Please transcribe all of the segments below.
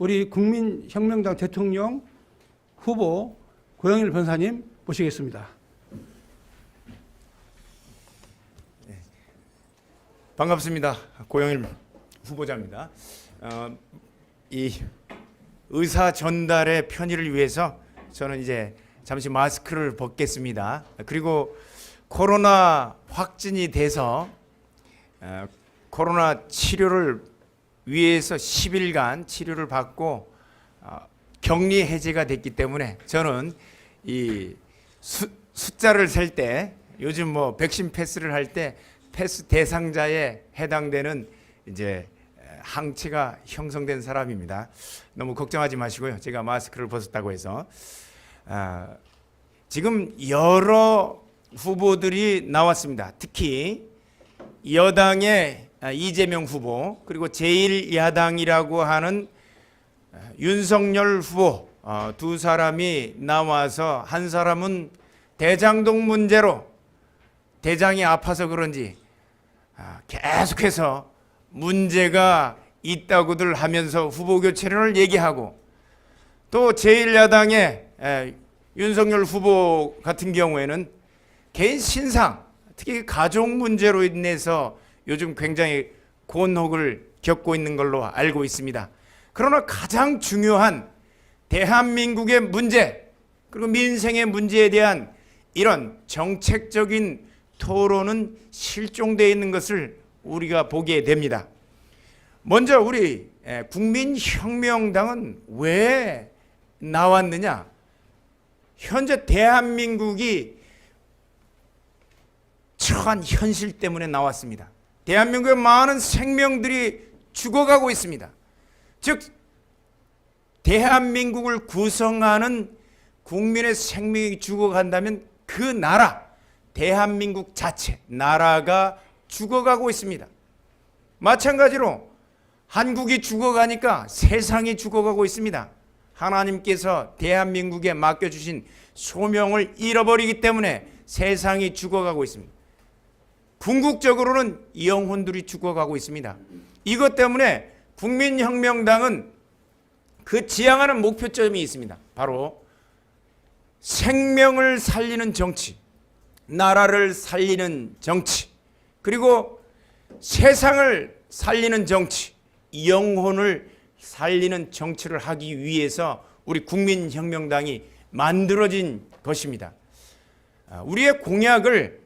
우리 국민혁명당 대통령 후보 고영일 변호사님 모시겠습니다. 반갑습니다. 고영일 후보자입니다. 이 의사 전달의 편의를 위해서 저는 이제 잠시 마스크를 벗겠습니다. 그리고 코로나 확진이 돼서 코로나 치료를 위해서 10일간 치료를 받고 격리 해제가 됐기 때문에 저는 이 숫자를 셀 때 요즘 뭐 백신 패스를 할 때 패스 대상자에 해당되는 이제 항체가 형성된 사람입니다. 너무 걱정하지 마시고요. 제가 마스크를 벗었다고 해서 지금 여러 후보들이 나왔습니다. 특히 여당의 이재명 후보, 그리고 제1야당이라고 하는 윤석열 후보, 두 사람이 나와서 한 사람은 대장동 문제로 대장이 아파서 그런지 계속해서 문제가 있다고들 하면서 후보 교체를 얘기하고, 또 제1야당의 윤석열 후보 같은 경우에는 개인 신상, 특히 가족 문제로 인해서 요즘 굉장히 곤혹을 겪고 있는 걸로 알고 있습니다. 그러나 가장 중요한 대한민국의 문제, 그리고 민생의 문제에 대한 이런 정책적인 토론은 실종되어 있는 것을 우리가 보게 됩니다. 먼저 우리 국민혁명당은 왜 나왔느냐? 현재 대한민국이 처한 현실 때문에 나왔습니다. 대한민국의 많은 생명들이 죽어가고 있습니다. 즉 대한민국을 구성하는 국민의 생명이 죽어간다면 그 나라, 대한민국 자체, 나라가 죽어가고 있습니다. 마찬가지로 한국이 죽어가니까 세상이 죽어가고 있습니다. 하나님께서 대한민국에 맡겨주신 소명을 잃어버리기 때문에 세상이 죽어가고 있습니다. 궁극적으로는 영혼들이 죽어가고 있습니다. 이것 때문에 국민혁명당은 그 지향하는 목표점이 있습니다. 바로 생명을 살리는 정치, 나라를 살리는 정치, 그리고 세상을 살리는 정치, 영혼을 살리는 정치를 하기 위해서 우리 국민혁명당이 만들어진 것입니다. 우리의 공약을,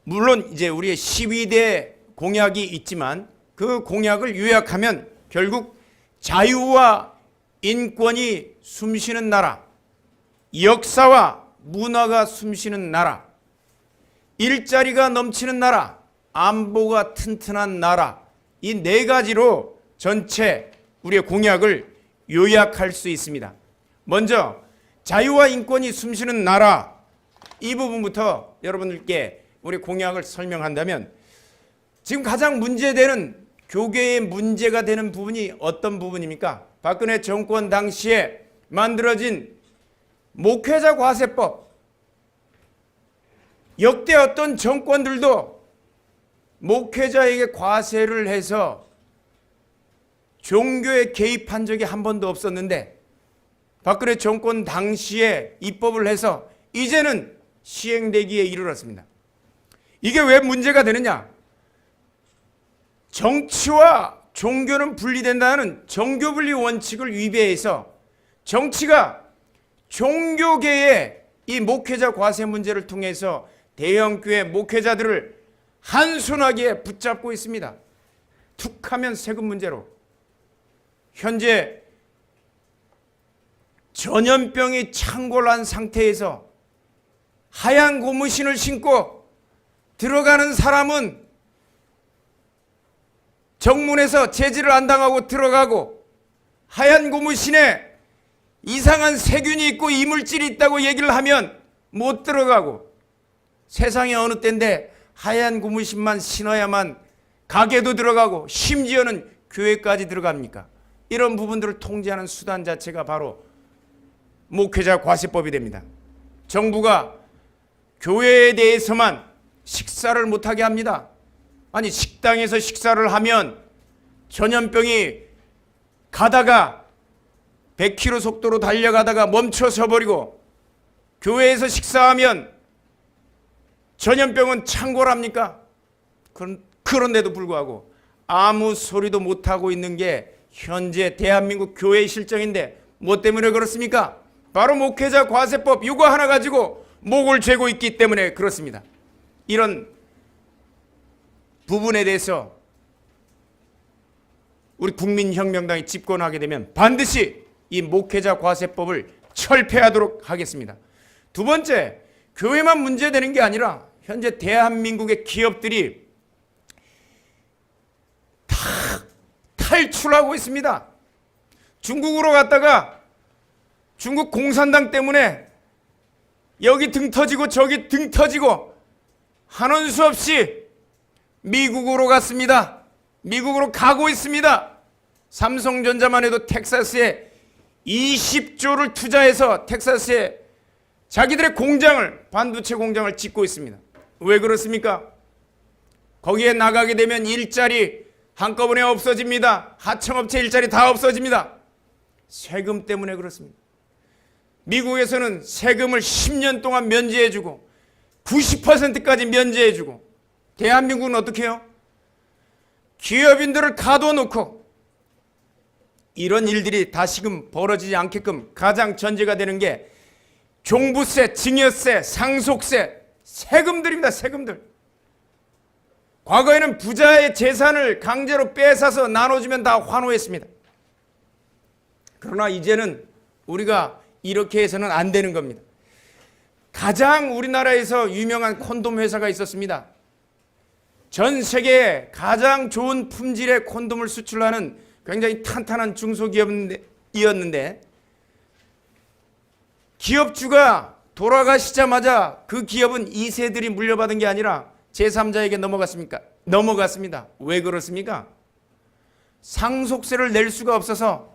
물론 이제 우리의 12대 공약이 있지만 그 공약을 요약하면 결국 자유와 인권이 숨쉬는 나라, 역사와 문화가 숨쉬는 나라, 일자리가 넘치는 나라, 안보가 튼튼한 나라, 이 네 가지로 전체 우리의 공약을 요약할 수 있습니다. 먼저 자유와 인권이 숨쉬는 나라, 이 부분부터 여러분들께 우리 공약을 설명한다면, 지금 가장 문제되는, 교계의 문제가 되는 부분이 어떤 부분입니까? 박근혜 정권 당시에 만들어진 목회자 과세법. 역대 어떤 정권들도 목회자에게 과세를 해서 종교에 개입한 적이 한 번도 없었는데, 박근혜 정권 당시에 입법을 해서 이제는 시행되기에 이르렀습니다. 이게 왜 문제가 되느냐? 정치와 종교는 분리된다는 정교분리 원칙을 위배해서 정치가 종교계의 이 목회자 과세 문제를 통해서 대형교회 목회자들을 한순하게 붙잡고 있습니다. 툭하면 세금 문제로. 현재 전염병이 창궐한 상태에서 하얀 고무신을 신고 들어가는 사람은 정문에서 제지를 안 당하고 들어가고, 하얀 고무신에 이상한 세균이 있고 이물질이 있다고 얘기를 하면 못 들어가고, 세상에 어느 때인데 하얀 고무신만 신어야만 가게도 들어가고 심지어는 교회까지 들어갑니까? 이런 부분들을 통제하는 수단 자체가 바로 목회자 과세법이 됩니다. 정부가 교회에 대해서만 식사를 못하게 합니다. 아니, 식당에서 식사를 하면 전염병이 가다가 100km 속도로 달려가다가 멈춰서 버리고 교회에서 식사하면 전염병은 창궐합니까? 그런데도 불구하고 아무 소리도 못하고 있는 게 현재 대한민국 교회의 실정인데 뭐 때문에 그렇습니까? 바로 목회자 과세법 이거 하나 가지고 목을 죄고 있기 때문에 그렇습니다. 이런 부분에 대해서 우리 국민혁명당이 집권하게 되면 반드시 이 목회자 과세법을 철폐하도록 하겠습니다. 두 번째, 교회만 문제되는 게 아니라 현재 대한민국의 기업들이 다 탈출하고 있습니다. 중국으로 갔다가 중국 공산당 때문에 여기 등 터지고 저기 등 터지고 하는 수 없이 미국으로 갔습니다. 미국으로 가고 있습니다. 삼성전자만 해도 텍사스에 20조를 투자해서 텍사스에 자기들의 공장을, 반도체 공장을 짓고 있습니다. 왜 그렇습니까? 거기에 나가게 되면 일자리 한꺼번에 없어집니다. 하청업체 일자리 다 없어집니다. 세금 때문에 그렇습니다. 미국에서는 세금을 10년 동안 면제해주고 90%까지 면제해주고, 대한민국은 어떻게 해요? 기업인들을 가둬놓고 이런 일들이 다시금 벌어지지 않게끔 가장 전제가 되는 게 종부세, 증여세, 상속세, 세금들입니다. 세금들. 과거에는 부자의 재산을 강제로 뺏어서 나눠주면 다 환호했습니다. 그러나 이제는 우리가 이렇게 해서는 안 되는 겁니다. 가장 우리나라에서 유명한 콘돔 회사가 있었습니다. 전 세계에 가장 좋은 품질의 콘돔을 수출하는 굉장히 탄탄한 중소기업이었는데 기업주가 돌아가시자마자 그 기업은 2세들이 물려받은 게 아니라 제3자에게 넘어갔습니다. 왜 그렇습니까? 상속세를 낼 수가 없어서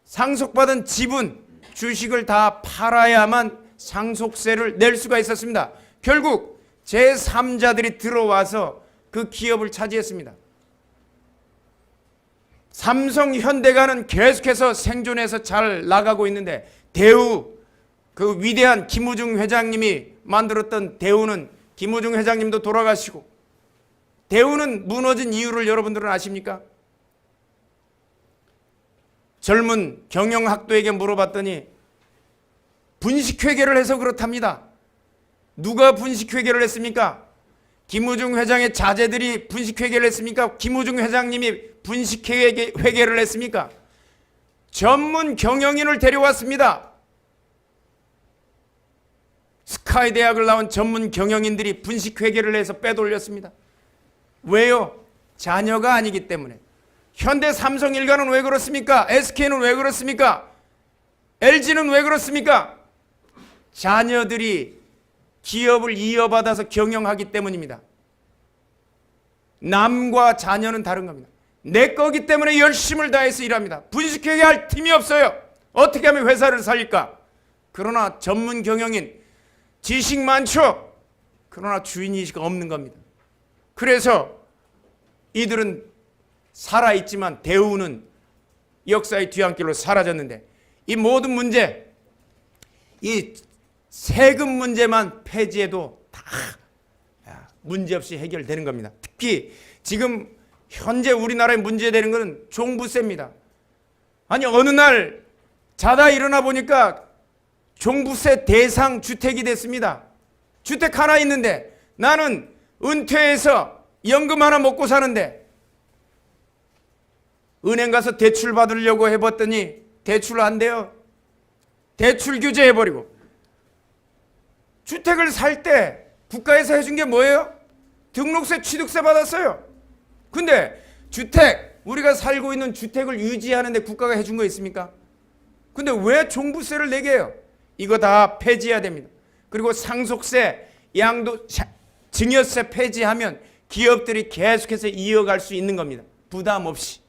상속받은 지분, 주식을 다 팔아야만 상속세를 낼 수가 있었습니다. 결국 제3자들이 들어와서 그 기업을 차지했습니다. 삼성, 현대가는 계속해서 생존해서 잘 나가고 있는데 대우, 그 위대한 김우중 회장님이 만들었던 대우는 김우중 회장님도 돌아가시고, 대우는 무너진 이유를 여러분들은 아십니까? 젊은 경영학도에게 물어봤더니 분식회계를 해서 그렇답니다. 누가 분식회계를 했습니까? 김우중 회장의 자제들이 분식회계를 했습니까? 김우중 회장님이 분식회계를 했습니까? 전문 경영인을 데려왔습니다. 스카이 대학을 나온 전문 경영인들이 분식회계를 해서 빼돌렸습니다. 왜요? 자녀가 아니기 때문에. 현대 삼성 일가는 왜 그렇습니까? SK는 왜 그렇습니까? LG는 왜 그렇습니까? 자녀들이 기업을 이어받아서 경영하기 때문입니다. 남과 자녀는 다른 겁니다. 내 거기 때문에 열심을 다해서 일합니다. 분식회계 할 팀이 없어요. 어떻게 하면 회사를 살릴까? 그러나 전문 경영인, 지식 많죠? 그러나 주인의식 없는 겁니다. 그래서 이들은 살아있지만 대우는 역사의 뒤안길로 사라졌는데, 이 모든 문제, 이 세금 문제만 폐지해도 다 문제없이 해결되는 겁니다. 특히 지금 현재 우리나라에 문제되는 것은 종부세입니다. 아니 어느 날 자다 일어나 보니까 종부세 대상 주택이 됐습니다. 주택 하나 있는데 나는 은퇴해서 연금 하나 먹고 사는데 은행 가서 대출 받으려고 해봤더니 대출 안 돼요. 대출 규제해버리고. 주택을 살 때 국가에서 해준 게 뭐예요? 등록세, 취득세 받았어요. 근데 주택, 우리가 살고 있는 주택을 유지하는데 국가가 해준 거 있습니까? 근데 왜 종부세를 내게 해요? 이거 다 폐지해야 됩니다. 그리고 상속세, 증여세 폐지하면 기업들이 계속해서 이어갈 수 있는 겁니다. 부담 없이.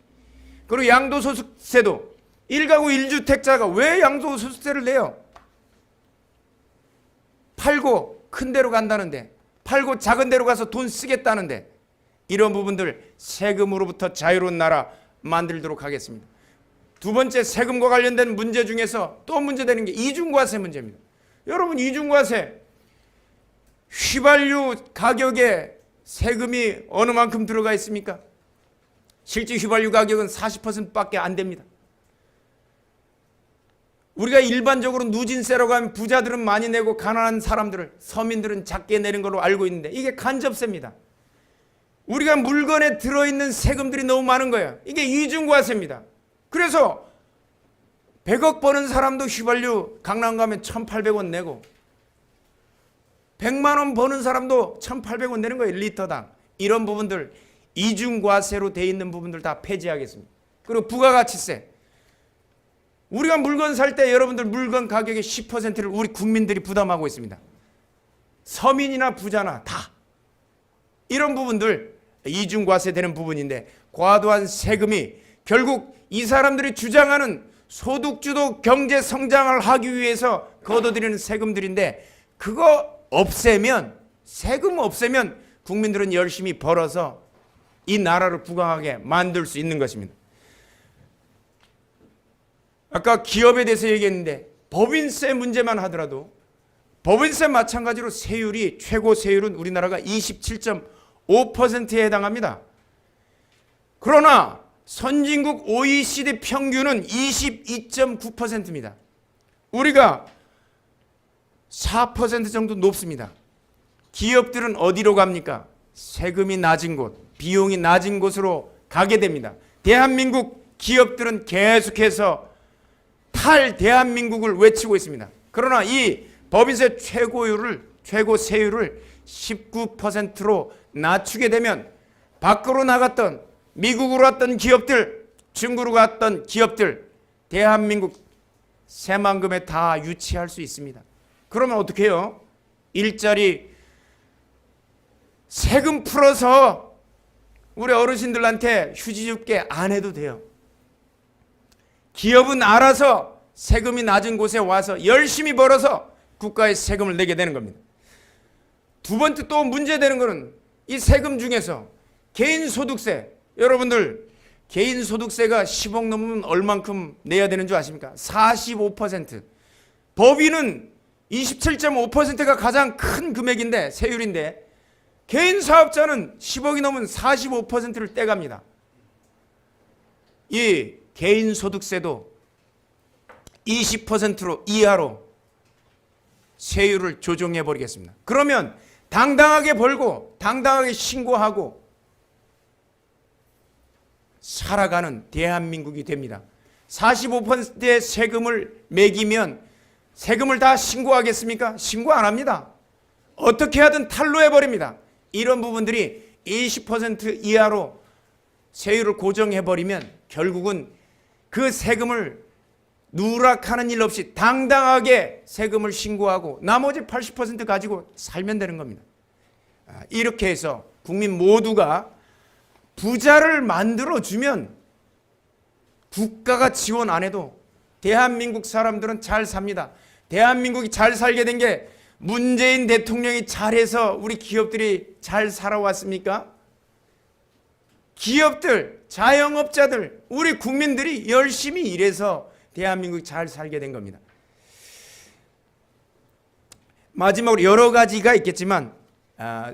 그리고 양도소득세도 1가구 1주택자가 왜 양도소득세를 내요? 팔고 큰 데로 간다는데, 팔고 작은 데로 가서 돈 쓰겠다는데, 이런 부분들 세금으로부터 자유로운 나라 만들도록 하겠습니다. 두 번째 세금과 관련된 문제 중에서 또 문제되는 게 이중과세 문제입니다. 여러분, 이중과세, 휘발유 가격에 세금이 어느 만큼 들어가 있습니까? 실제 휘발유 가격은 40%밖에 안 됩니다. 우리가 일반적으로 누진세라고 하면 부자들은 많이 내고 가난한 사람들을, 서민들은 작게 내는 걸로 알고 있는데 이게 간접세입니다. 우리가 물건에 들어있는 세금들이 너무 많은 거예요. 이게 이중과세입니다. 그래서 100억 버는 사람도 휘발유 강남 가면 1,800원 내고 100만 원 버는 사람도 1,800원 내는 거예요. 리터당. 이런 부분들, 이중과세로 돼 있는 부분들 다 폐지하겠습니다. 그리고 부가가치세. 우리가 물건 살 때 여러분들 물건 가격의 10%를 우리 국민들이 부담하고 있습니다. 서민이나 부자나 다. 이런 부분들 이중과세 되는 부분인데, 과도한 세금이 결국 이 사람들이 주장하는 소득주도 경제 성장을 하기 위해서 걷어들이는 세금들인데, 그거 없애면, 세금 없애면 국민들은 열심히 벌어서 이 나라를 부강하게 만들 수 있는 것입니다. 아까 기업에 대해서 얘기했는데, 법인세 문제만 하더라도 법인세 마찬가지로 세율이, 최고 세율은 우리나라가 27.5%에 해당합니다. 그러나 선진국 OECD 평균은 22.9%입니다. 우리가 4% 정도 높습니다. 기업들은 어디로 갑니까? 세금이 낮은 곳, 비용이 낮은 곳으로 가게 됩니다. 대한민국 기업들은 계속해서 탈대한민국을 외치고 있습니다. 그러나 이 법인세 최고 세율을 19%로 낮추게 되면 밖으로 나갔던, 미국으로 갔던 기업들, 중국으로 갔던 기업들, 대한민국 새만금에 다 유치할 수 있습니다. 그러면 어떻게 해요? 일자리 세금 풀어서 우리 어르신들한테 휴지 줍게 안 해도 돼요. 기업은 알아서 세금이 낮은 곳에 와서 열심히 벌어서 국가에 세금을 내게 되는 겁니다. 두 번째 또 문제되는 것은 이 세금 중에서 개인소득세. 여러분들, 개인소득세가 10억 넘으면 얼만큼 내야 되는 줄 아십니까? 45%. 법인은 27.5%가 가장 큰 금액인데, 세율인데, 개인 사업자는 10억이 넘으면 45%를 떼갑니다. 이 개인 소득세도 20%로 이하로 세율을 조정해 버리겠습니다. 그러면 당당하게 벌고 당당하게 신고하고 살아가는 대한민국이 됩니다. 45%의 세금을 매기면 세금을 다 신고하겠습니까? 신고 안 합니다. 어떻게 하든 탈루해 버립니다. 이런 부분들이 20% 이하로 세율을 고정해 버리면 결국은 그 세금을 누락하는 일 없이 당당하게 세금을 신고하고 나머지 80% 가지고 살면 되는 겁니다. 이렇게 해서 국민 모두가 부자를 만들어주면 국가가 지원 안 해도 대한민국 사람들은 잘 삽니다. 대한민국이 잘 살게 된 게 문재인 대통령이 잘해서 우리 기업들이 잘 살아왔습니까? 기업들, 자영업자들, 우리 국민들이 열심히 일해서 대한민국이 잘 살게 된 겁니다. 마지막으로 여러 가지가 있겠지만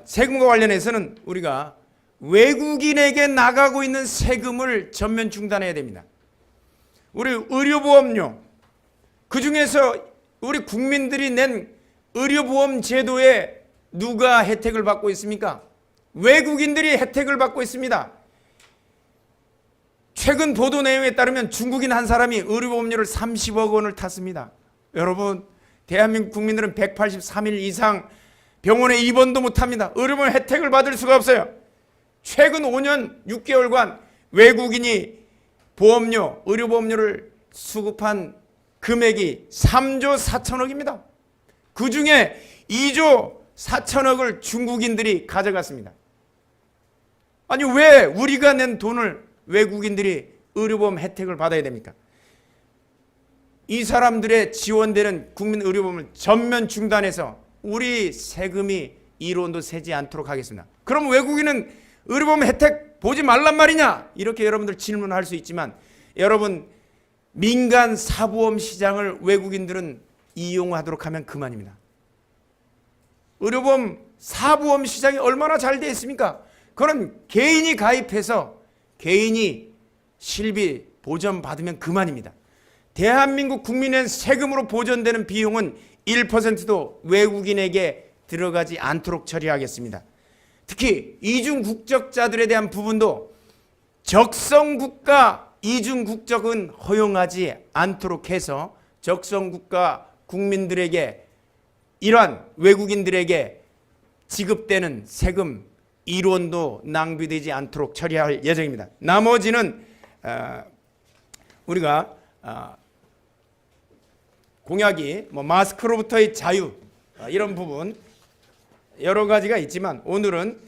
세금과 관련해서는 우리가 외국인에게 나가고 있는 세금을 전면 중단해야 됩니다. 우리 의료보험료, 그중에서 우리 국민들이 낸 의료보험 제도에 누가 혜택을 받고 있습니까? 외국인들이 혜택을 받고 있습니다. 최근 보도 내용에 따르면 중국인 한 사람이 의료보험료를 30억 원을 탔습니다. 여러분, 대한민국 국민들은 183일 이상 병원에 입원도 못합니다. 의료보험 혜택을 받을 수가 없어요. 최근 5년 6개월간 외국인이 보험료, 의료보험료를 수급한 금액이 3조 4천억입니다. 그 중에 2조 4천억을 중국인들이 가져갔습니다. 아니, 왜 우리가 낸 돈을 외국인들이 의료보험 혜택을 받아야 됩니까? 이 사람들의 지원되는 국민 의료보험을 전면 중단해서 우리 세금이 1원도 세지 않도록 하겠습니다. 그럼 외국인은 의료보험 혜택 보지 말란 말이냐? 이렇게 여러분들 질문할 수 있지만, 여러분, 민간 사보험 시장을 외국인들은 이용하도록 하면 그만입니다. 의료보험 사보험 시장이 얼마나 잘 되어 있습니까? 그건 개인이 가입해서 개인이 실비 보전 받으면 그만입니다. 대한민국 국민의 세금으로 보전되는 비용은 1%도 외국인에게 들어가지 않도록 처리하겠습니다. 특히 이중 국적자들에 대한 부분도 적성국가 이중 국적은 허용하지 않도록 해서 적성국가 국민들에게 이러한 외국인들에게 지급되는 세금 1원도 낭비되지 않도록 처리할 예정입니다. 나머지는 우리가 공약이 마스크로부터의 자유 이런 부분 여러 가지가 있지만 오늘은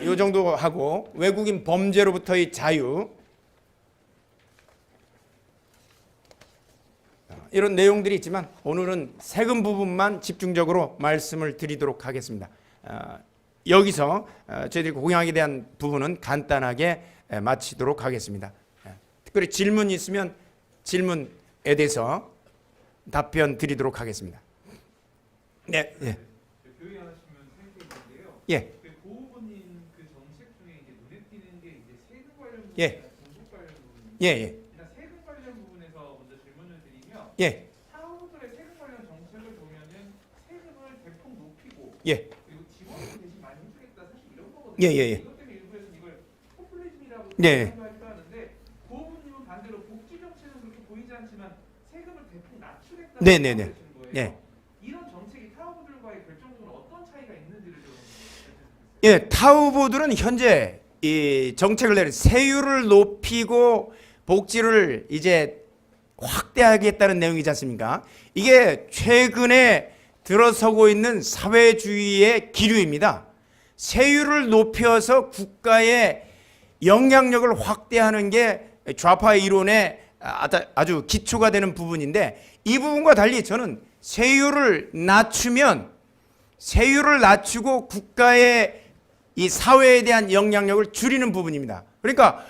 이 정도 하고 외국인 범죄로부터의 자유 이런 내용들이 있지만 오늘은 세금 부분만 집중적으로 말씀을 드리도록 하겠습니다. 여기서 저희들이 공약에 대한 부분은 간단하게 마치도록 하겠습니다. 특별히 질문이 있으면 질문에 대해서 답변 드리도록 하겠습니다. 네. 예. 교육하시면 생각인데요. 예. 고후보님 그 정책 중에 이제 눈에 띄는 게 이제 세금 관련 부분, 예. 공급 관련 부분. 예. 예. 일단 세금 관련 부분에서 먼저 질문을 드리면, 예. 사업들의 세금 관련 정책을 보면은 세금을 대폭 높이고, 예. 그리고 지원을 대신 많이 해주겠다 사실 이런 거거든요. 예, 예, 예. 이것 때문에 일부에서는 이걸 포퓰리즘이라고 예. 생각하기도 하는데, 고후보님은 반대로 복지 정책은 그렇게 보이지 않지만 세금을 대폭 낮추겠다고 네, 네, 네. 말씀하시는 거예요. 예. 이런 정책이 타후보들과의 결정적으로 어떤 차이가 있는지를 좀 말씀해 주세요. 예, 타후보들은 현재 이 정책을 내는 세율을 높이고 복지를 이제 확대하겠다는 내용이지 않습니까? 이게 최근에 들어서고 있는 사회주의의 기류입니다. 세율을 높여서 국가의 영향력을 확대하는 게 좌파 이론의 아주 기초가 되는 부분인데 이 부분과 달리 저는 세율을 낮추고 국가의 이 사회에 대한 영향력을 줄이는 부분입니다. 그러니까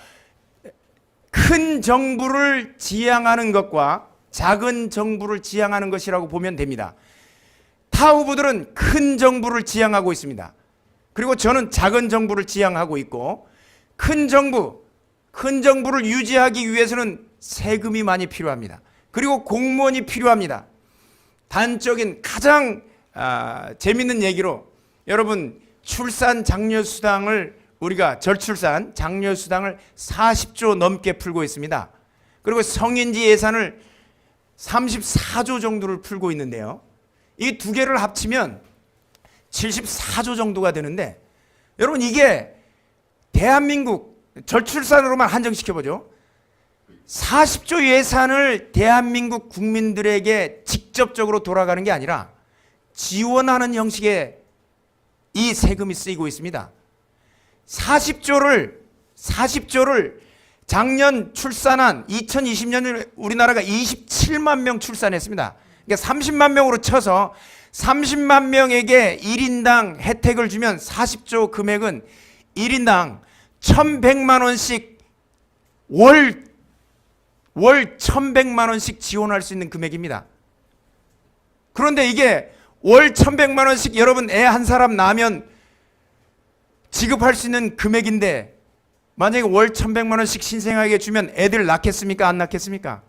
큰 정부를 지향하는 것과 작은 정부를 지향하는 것이라고 보면 됩니다. 타 후보들은 큰 정부를 지향하고 있습니다. 그리고 저는 작은 정부를 지향하고 있고 큰 정부를 유지하기 위해서는 세금이 많이 필요합니다. 그리고 공무원이 필요합니다. 단적인 가장 재밌는 얘기로 여러분 출산 장려수당을 우리가 저출산 장려수당을 40조 넘게 풀고 있습니다. 그리고 성인지 예산을 34조 정도를 풀고 있는데요. 이 두 개를 합치면 74조 정도가 되는데 여러분 이게 대한민국 저출산으로만 한정시켜보죠. 40조 예산을 대한민국 국민들에게 직접적으로 돌아가는 게 아니라 지원하는 형식의 이 세금이 쓰이고 있습니다. 40조를 작년 출산한 2020년에 우리나라가 27만 명 출산했습니다. 그러니까 30만 명으로 쳐서 30만 명에게 1인당 혜택을 주면 40조 금액은 1인당 1,100만 원씩 월 1,100만 원씩 지원할 수 있는 금액입니다. 그런데 이게 월 1,100만 원씩 여러분 애 한 사람 낳으면 지급할 수 있는 금액인데 만약에 월 1,100만 원씩 신생아에게 주면 애들 낳겠습니까? 안 낳겠습니까?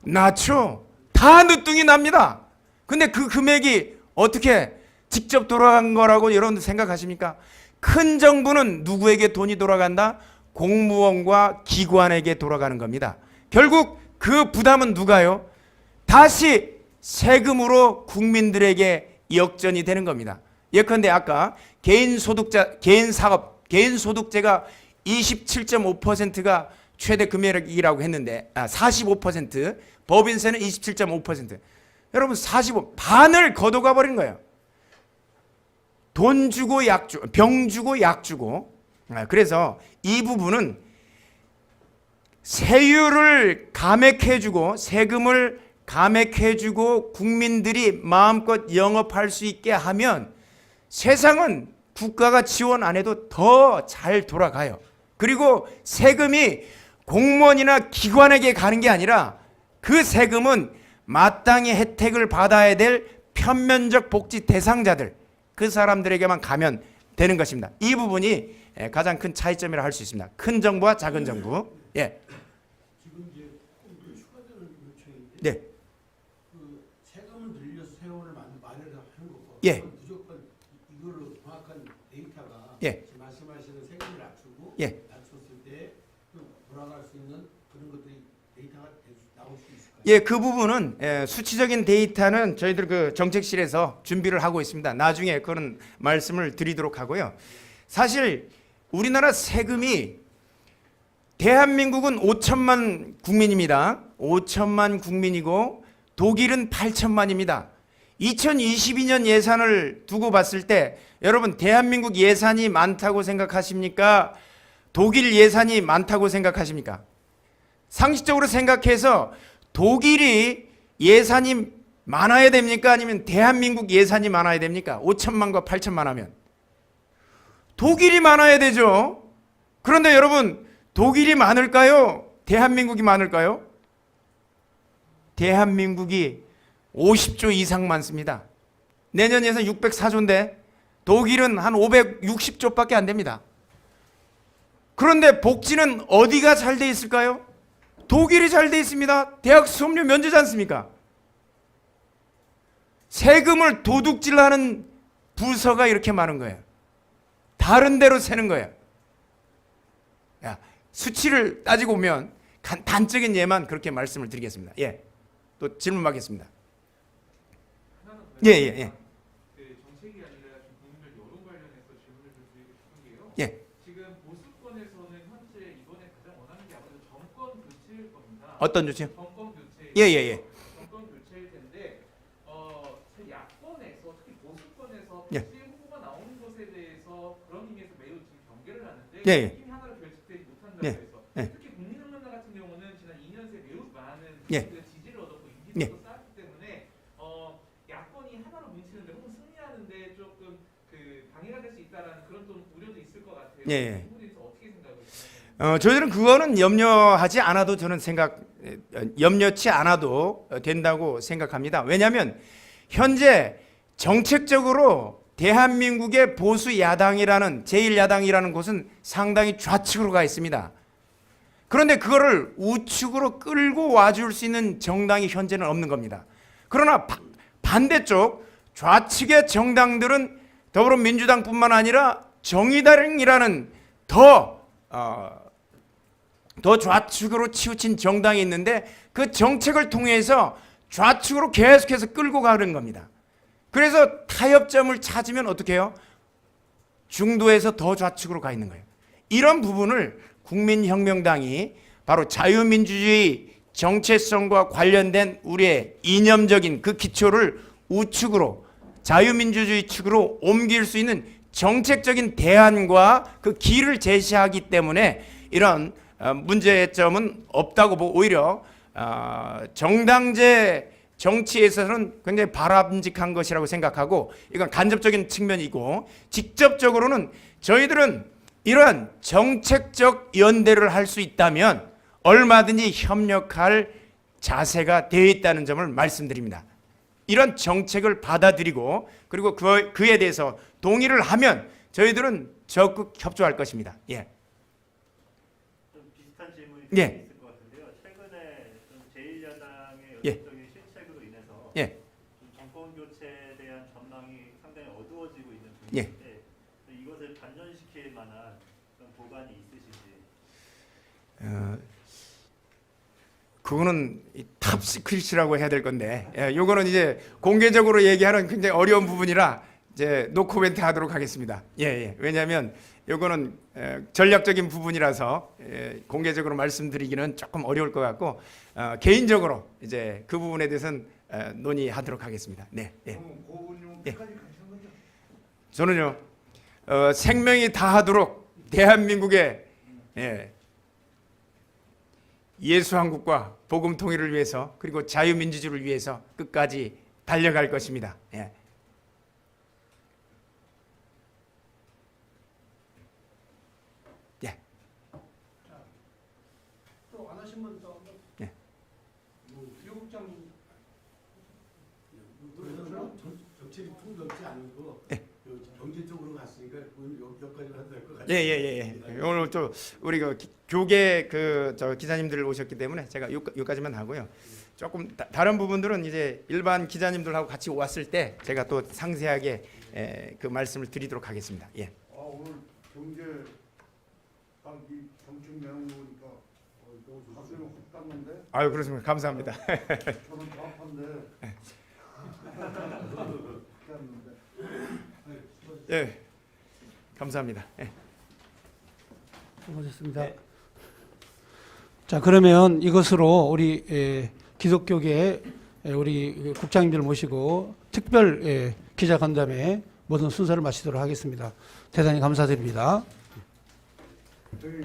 낳죠. 다 늦둥이 납니다. 근데 그 금액이 어떻게 직접 돌아간 거라고 여러분들 생각하십니까? 큰 정부는 누구에게 돈이 돌아간다? 공무원과 기관에게 돌아가는 겁니다. 결국 그 부담은 누가요? 다시 세금으로 국민들에게 역전이 되는 겁니다. 예컨대 아까 개인 소득제가 27.5%가 최대 금액이라고 했는데 45% 법인세는 27.5% 여러분 45 반을 걷어가 버린 거예요. 돈 주고 약 주고 병 주고 약 주고 그래서 이 부분은 세율을 감액해주고 세금을 감액해주고 국민들이 마음껏 영업할 수 있게 하면 세상은 국가가 지원 안 해도 더 잘 돌아가요. 그리고 세금이 공무원이나 기관에게 가는 게 아니라 그 세금은 마땅히 혜택을 받아야 될 편면적 복지 대상자들, 그 사람들에게만 가면 되는 것입니다. 이 부분이 가장 큰 차이점이라 할 수 있습니다. 큰 정부와 작은 정부. 예. 지금 이제 또 추가되는 요청인데 네. 그 세금을 늘려서 세원을 마련하는 거고 예. 무조건 이걸로 정확한 데이터가 예. 지금 말씀하시는 세금을 낮추고 예. 낮췄을 때 또 돌아갈 수 있는 그런 것들이 데이터가 나올 수 있을까요? 예, 그 부분은 수치적인 데이터는 저희들 그 정책실에서 준비를 하고 있습니다. 나중에 그런 말씀을 드리도록 하고요. 사실 우리나라 세금이 대한민국은 5천만 국민입니다. 5천만 국민이고 독일은 8천만입니다. 2022년 예산을 두고 봤을 때 여러분 대한민국 예산이 많다고 생각하십니까? 독일 예산이 많다고 생각하십니까? 상식적으로 생각해서 독일이 예산이 많아야 됩니까? 아니면 대한민국 예산이 많아야 됩니까? 5천만과 8천만 하면 독일이 많아야 되죠. 그런데 여러분 독일이 많을까요? 대한민국이 많을까요? 대한민국이 50조 이상 많습니다. 내년 예산 604조인데 독일은 한 560조밖에 안 됩니다. 그런데 복지는 어디가 잘 돼 있을까요? 독일이 잘 돼 있습니다. 대학 수업료 면제지 않습니까? 세금을 도둑질하는 부서가 이렇게 많은 거예요. 다른 데로 새는 거예요. 야, 수치를 따지고 보면 단적인 예만 그렇게 말씀을 드리겠습니다. 예, 또 질문 받겠습니다. 하나는 예, 예, 예. 그 정책이 아니라 좀 국민들 여론 관련해서 질문을 좀 드리고 싶은 게요. 예. 지금 보수권에서는 현재 이번에 가장 원하는 게 아무래도 정권 교체일 겁니다. 어떤 조치요? 정권 교체. 예, 예, 예. 정권 교체일 텐데 사 야권에서 특히 보수권에서 예. 백신 후보가 나오는 것에 대해서 그런 의미에서 매우 지금 경계를 하는데 예, 예. 힘이 하나로 결집되지 못한다고 예. 해서 예. 특히 국민의힘 같은 경우는 지난 2년 새 매우 많은 예. 국민들의 지지를 얻었고 예. 인기도 쌓았기 때문에 야권이 하나로 뭉치는데 혹은 승리하는데 조금 그 방해가 될 수 있다라는 그런 좀 우려도 있을 것 같아요. 예, 예. 이 부분에 대해서 어떻게 생각하세요? 저희들은 그거는 염려하지 않아도 염려치 않아도 된다고 생각합니다. 왜냐하면 현재 정책적으로 대한민국의 보수 야당이라는 제1야당이라는 곳은 상당히 좌측으로 가 있습니다. 그런데 그거를 우측으로 끌고 와줄 수 있는 정당이 현재는 없는 겁니다. 그러나 반대쪽 좌측의 정당들은 더불어민주당뿐만 아니라 정의당이라는 더 좌측으로 치우친 정당이 있는데 그 정책을 통해서 좌측으로 계속해서 끌고 가는 겁니다. 그래서 타협점을 찾으면 어떻게 해요? 중도에서 더 좌측으로 가 있는 거예요. 이런 부분을 국민혁명당이 바로 자유민주주의 정체성과 관련된 우리의 이념적인 그 기초를 우측으로 자유민주주의 측으로 옮길 수 있는 정책적인 대안과 그 길을 제시하기 때문에 이런 문제점은 없다고 보고 오히려 정당제 정치에서는 굉장히 바람직한 것이라고 생각하고 이건 간접적인 측면이고 직접적으로는 저희들은 이러한 정책적 연대를 할 수 있다면 얼마든지 협력할 자세가 되어 있다는 점을 말씀드립니다. 이런 정책을 받아들이고 그리고 그에 대해서 동의를 하면 저희들은 적극 협조할 것입니다. 예. 좀 비슷한 질문이 예. 있을 것 같은데요. 최근에 좀 제1야당의 예. 여론적인 실책으로 인해서 예. 좀 정권 교체에 대한 전망이 상당히 어두워지고 있는 예. 분위기인데 이것을 반전시킬 만한 그런 보관이 있으신지. 그거는 탑 시크릿이라고 해야 될 건데, 요거는 이제 공개적으로 얘기하는 굉장히 어려운 부분이라 이제 노 코멘트 하도록 하겠습니다. 예, 예. 왜냐하면 요거는 전략적인 부분이라서 공개적으로 말씀드리기는 조금 어려울 것 같고 개인적으로 이제 그 부분에 대해서는 논의하도록 하겠습니다. 네, 예. 예. 저는요 생명이 다하도록 대한민국의 예수한국과 복음 통일을 위해서 그리고 자유민주주의를 위해서 끝까지 달려갈 것입니다. 예. 국장 그래서 정책이 통넓지 않고 그 경제 쪽으로 갔으니까 여기까지 해도 될 것 같아요. 예. 오늘 또 우리 그 교계 저 기자님들 오셨기 때문에 제가 여기까지만 하고요. 조금 다른 부분들은 이제 일반 기자님들하고 같이 왔을 때 제가 또 상세하게 그 말씀을 드리도록 하겠습니다. 예. 오늘 경제 딱이 정책 내용 보니까 가슴이 확 닿는데 아유 그렇습니다. 감사합니다. 저는 정확한데 예. 감사합니다. 예. 수고하셨습니다. 네. 자, 그러면 이것으로 우리 기독교계 우리 국장님들 모시고 특별 기자간담회 모든 순서를 마치도록 하겠습니다. 대단히 감사드립니다. 저기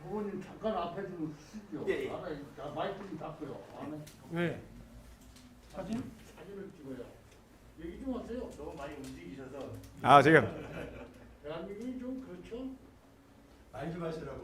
부모님 잠깐 앞에 좀 쓰시죠. 예. 마이크 좀 닫고요. 안에 왜? 사진? 사진을 찍어요. 얘기 좀 하세요. 너무 많이 움직이셔서 아 지금 대한민국이 좀 그렇죠? 말 좀 하시라고.